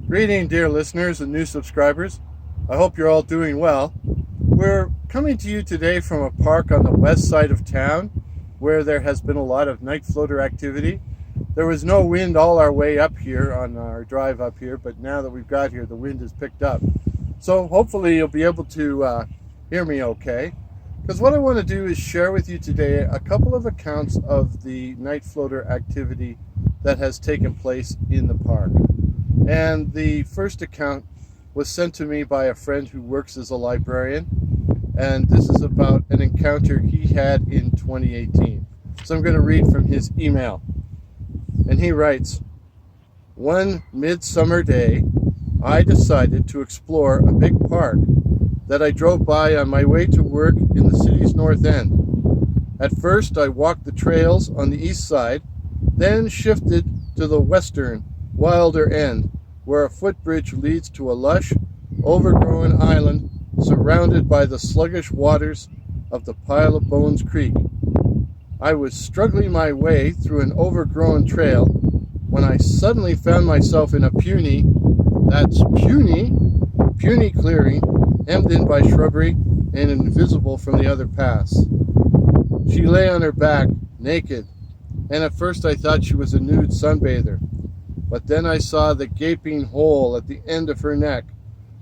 Greeting, dear listeners and new subscribers. I hope you're all doing well. We're coming to you today from a park on the west side of town where there has been a lot of night floater activity. There was no wind all our way up here on our drive up here, but now that we've got here, the wind has picked up. So hopefully you'll be able to hear me okay. Because what I want to do is share with you today a couple of accounts of the night floater activity that has taken place in the park. And the first account was sent to me by a friend who works as a librarian, and this is about an encounter he had in 2018. So I'm going to read from his email. And he writes, "One midsummer day, I decided to explore a big park that I drove by on my way to work in the city's north end. At first, I walked the trails on the east side, then shifted to the western, wilder end, where a footbridge leads to a lush, overgrown island surrounded by the sluggish waters of the Pile of Bones Creek. I was struggling my way through an overgrown trail when I suddenly found myself in a puny clearing, hemmed in by shrubbery and invisible from the other paths. She lay on her back, naked, and at first I thought she was a nude sunbather. But then I saw the gaping hole at the end of her neck,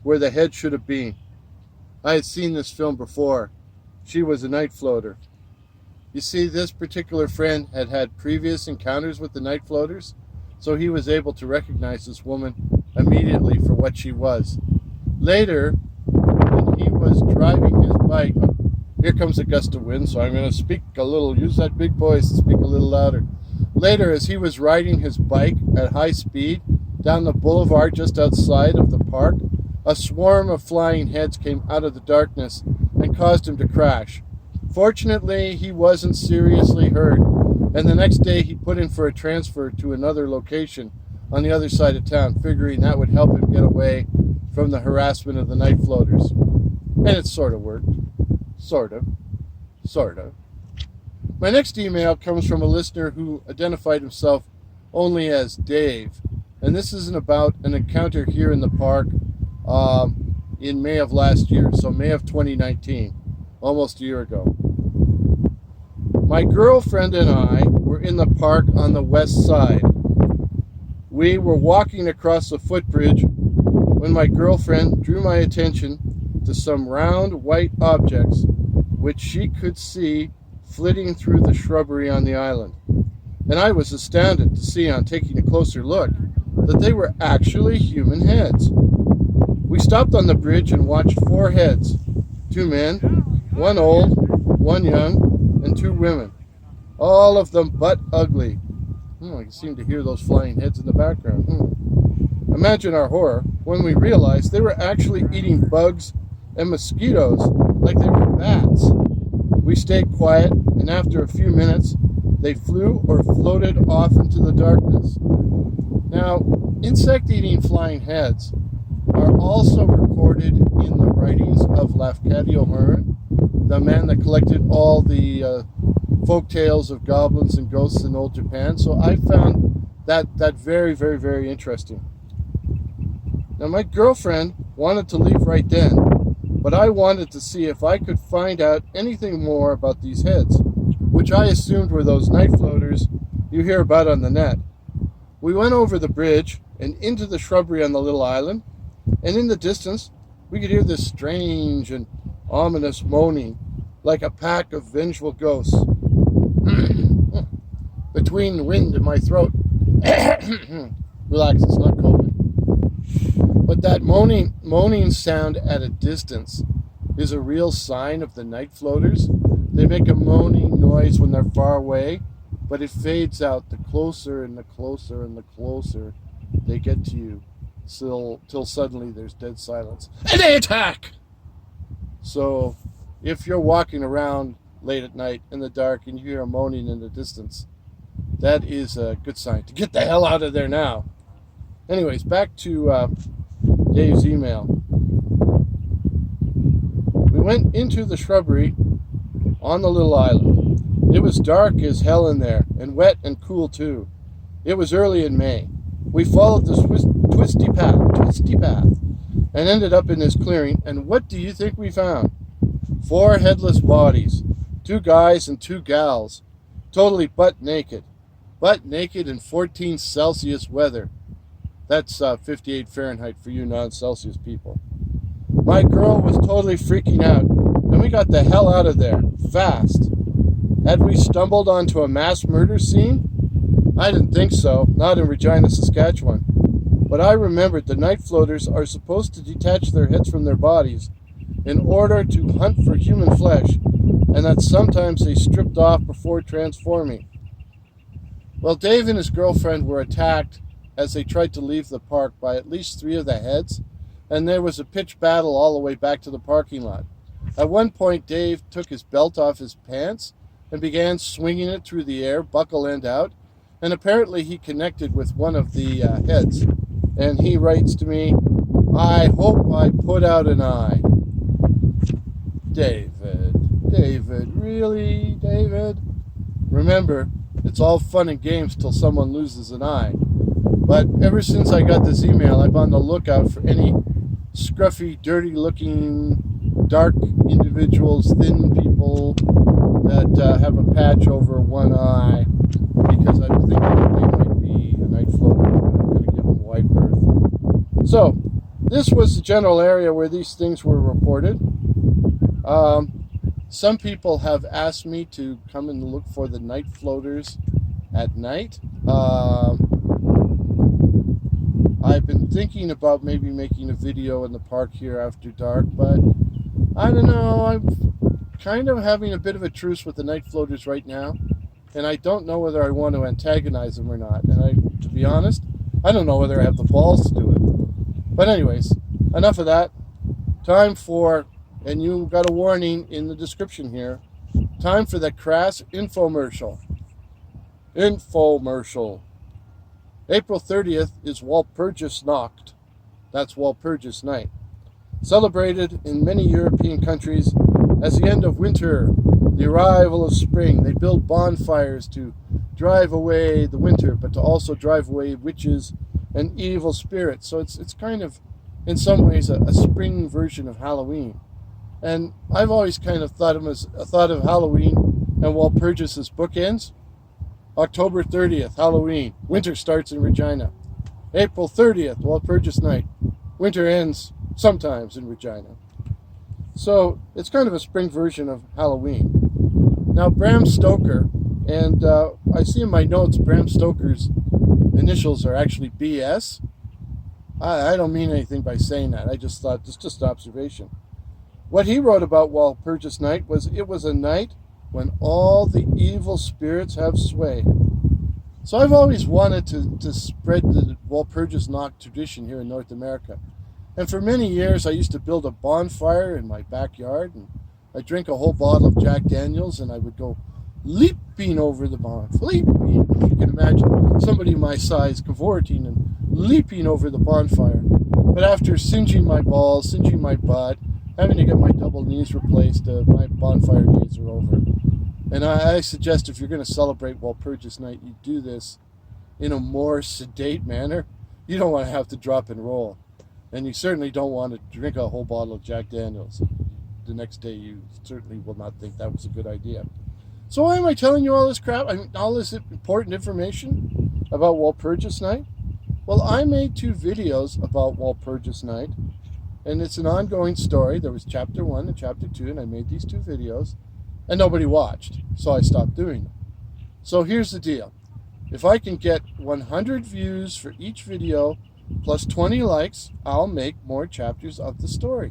where the head should have been. I had seen this film before. She was a night floater. You see, this particular friend had had previous encounters with the night floaters, so he was able to recognize this woman immediately for what she was. Later, when he was driving his bike, here comes a gust of wind, so I'm going to use that big voice and speak a little louder. Later, as he was riding his bike at high speed down the boulevard just outside of the park, a swarm of flying heads came out of the darkness and caused him to crash. Fortunately, he wasn't seriously hurt, and the next day he put in for a transfer to another location on the other side of town, figuring that would help him get away from the harassment of the night floaters. And it sort of worked. Sort of. My next email comes from a listener who identified himself only as Dave. And this isn't about an encounter here in the park in May of last year, so May of 2019, almost a year ago. My girlfriend and I were in the park on the west side. We were walking across the footbridge when my girlfriend drew my attention to some round white objects which she could see flitting through the shrubbery on the island. And I was astounded to see, on taking a closer look, that they were actually human heads. We stopped on the bridge and watched 4 heads, 2 men, 1 old, 1 young, and 2 women, all of them butt ugly. I can seem to hear those flying heads in the background. Imagine our horror when we realized they were actually eating bugs and mosquitoes like they were bats. We stayed quiet, and after a few minutes, they flew or floated off into the darkness. Now, insect-eating flying heads are also recorded in the writings of Lafcadio Hearn, the man that collected all the folk tales of goblins and ghosts in old Japan. So I found that very, very, very interesting. Now, my girlfriend wanted to leave right then, but I wanted to see if I could find out anything more about these heads, which I assumed were those night floaters you hear about on the net. We went over the bridge and into the shrubbery on the little island, and in the distance, we could hear this strange and ominous moaning, like a pack of vengeful ghosts. Between the wind in my throat. Relax, it's not COVID. But that moaning sound at a distance is a real sign of the night floaters. They make a moaning noise when they're far away, but it fades out the closer and the closer and the closer they get to you, till suddenly there's dead silence. And they attack! So, if you're walking around late at night in the dark and you hear a moaning in the distance, that is a good sign to get the hell out of there now. Anyways, back to Dave's email. We went into the shrubbery on the little island. It was dark as hell in there, and wet and cool too. It was early in May. We followed the twisty path, and ended up in this clearing. And what do you think we found? 4 headless bodies, 2 guys and 2 gals, totally butt naked in 14 Celsius weather. That's 58 Fahrenheit for you non-Celsius people. My girl was totally freaking out, and we got the hell out of there, fast. Had we stumbled onto a mass murder scene? I didn't think so, not in Regina, Saskatchewan. But I remembered the night floaters are supposed to detach their heads from their bodies in order to hunt for human flesh, and that sometimes they stripped off before transforming. Well, Dave and his girlfriend were attacked as they tried to leave the park by at least 3 of the heads, and there was a pitched battle all the way back to the parking lot. At one point, Dave took his belt off his pants and began swinging it through the air, buckle end out, and apparently he connected with one of the heads. And he writes to me, "I hope I put out an eye." David, really, David? Remember, it's all fun and games till someone loses an eye. But ever since I got this email, I've been on the lookout for any scruffy, dirty-looking, dark individuals, thin people that have a patch over one eye, because I'm thinking that they might be a night floater. I'm going to give them wide berth. So, this was the general area where these things were reported. Some people have asked me to come and look for the night floaters at night. I've been thinking about maybe making a video in the park here after dark, but I don't know. I'm kind of having a bit of a truce with the night floaters right now, and I don't know whether I want to antagonize them or not. And to be honest, I don't know whether I have the balls to do it. But anyways, enough of that. Time for, and you got a warning in the description here, time for the crass infomercial. April 30th is Walpurgist Nacht. That's Walpurgist Night. Celebrated in many European countries as the end of winter, the arrival of spring. They build bonfires to drive away the winter, but to also drive away witches and evil spirits. So it's kind of, in some ways, a spring version of Halloween. And I've always kind of thought of Halloween and Walpurgis as bookends. October 30th, Halloween. Winter starts in Regina. April 30th, Walpurgist Night. Winter ends sometimes in Regina. So it's kind of a spring version of Halloween. Now, Bram Stoker, and I see in my notes Bram Stoker's initials are actually BS. I don't mean anything by saying that. I just thought, it's just observation. What he wrote about Walpurgist Night was, it was a night when all the evil spirits have sway. So I've always wanted to spread the Walpurgist Nacht tradition here in North America. And for many years I used to build a bonfire in my backyard, and I'd drink a whole bottle of Jack Daniels, and I would go leaping over the bonfire. Leaping. You can imagine somebody my size cavorting and leaping over the bonfire. But after singeing my balls, singeing my butt, having to get my double knees replaced, my bonfire days are over. And I suggest if you're going to celebrate Walpurgis Night, you do this in a more sedate manner. You don't want to have to drop and roll. And you certainly don't want to drink a whole bottle of Jack Daniels. The next day you certainly will not think that was a good idea. So why am I telling you all this crap? I mean, all this important information about Walpurgis Night? Well, I made 2 videos about Walpurgis Night. And it's an ongoing story. There was chapter 1 and chapter 2, and I made these 2 videos, and nobody watched, so I stopped doing them. So here's the deal. If I can get 100 views for each video, plus 20 likes, I'll make more chapters of the story.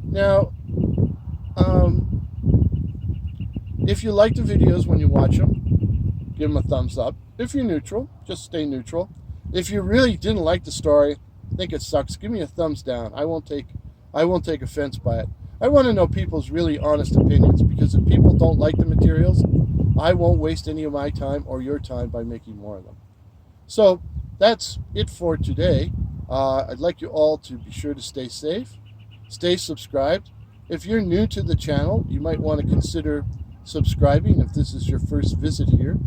Now, if you like the videos when you watch them, give them a thumbs up. If you're neutral, just stay neutral. If you really didn't like the story, think it sucks, give me a thumbs down. I won't take offense by it. I want to know people's really honest opinions, because if people don't like the materials, I won't waste any of my time or your time by making more of them. So that's it for today. I'd like you all to be sure to stay safe, stay subscribed. If you're new to the channel, you might want to consider subscribing if this is your first visit here.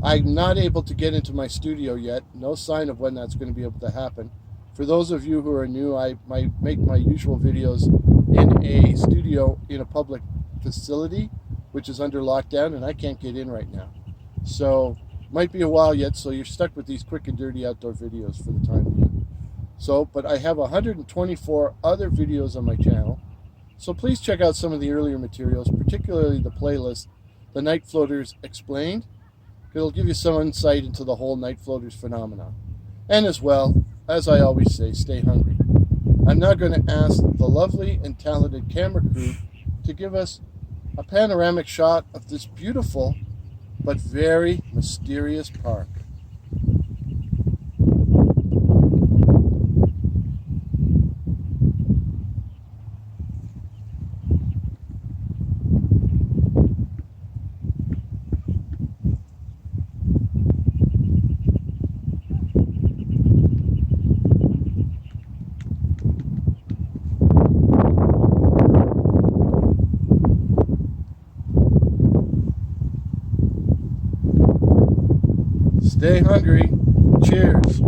I'm not able to get into my studio yet. No sign of when that's going to be able to happen. For those of you who are new, I might make my usual videos in a studio in a public facility, which is under lockdown, and I can't get in right now. So, might be a while yet, so you're stuck with these quick and dirty outdoor videos for the time being. So, but I have 124 other videos on my channel, so please check out some of the earlier materials, particularly the playlist, The Night Floaters Explained. It'll give you some insight into the whole night floaters phenomenon. And as well, as I always say, stay hungry. I'm now going to ask the lovely and talented camera crew to give us a panoramic shot of this beautiful but very mysterious park. Stay hungry. Cheers.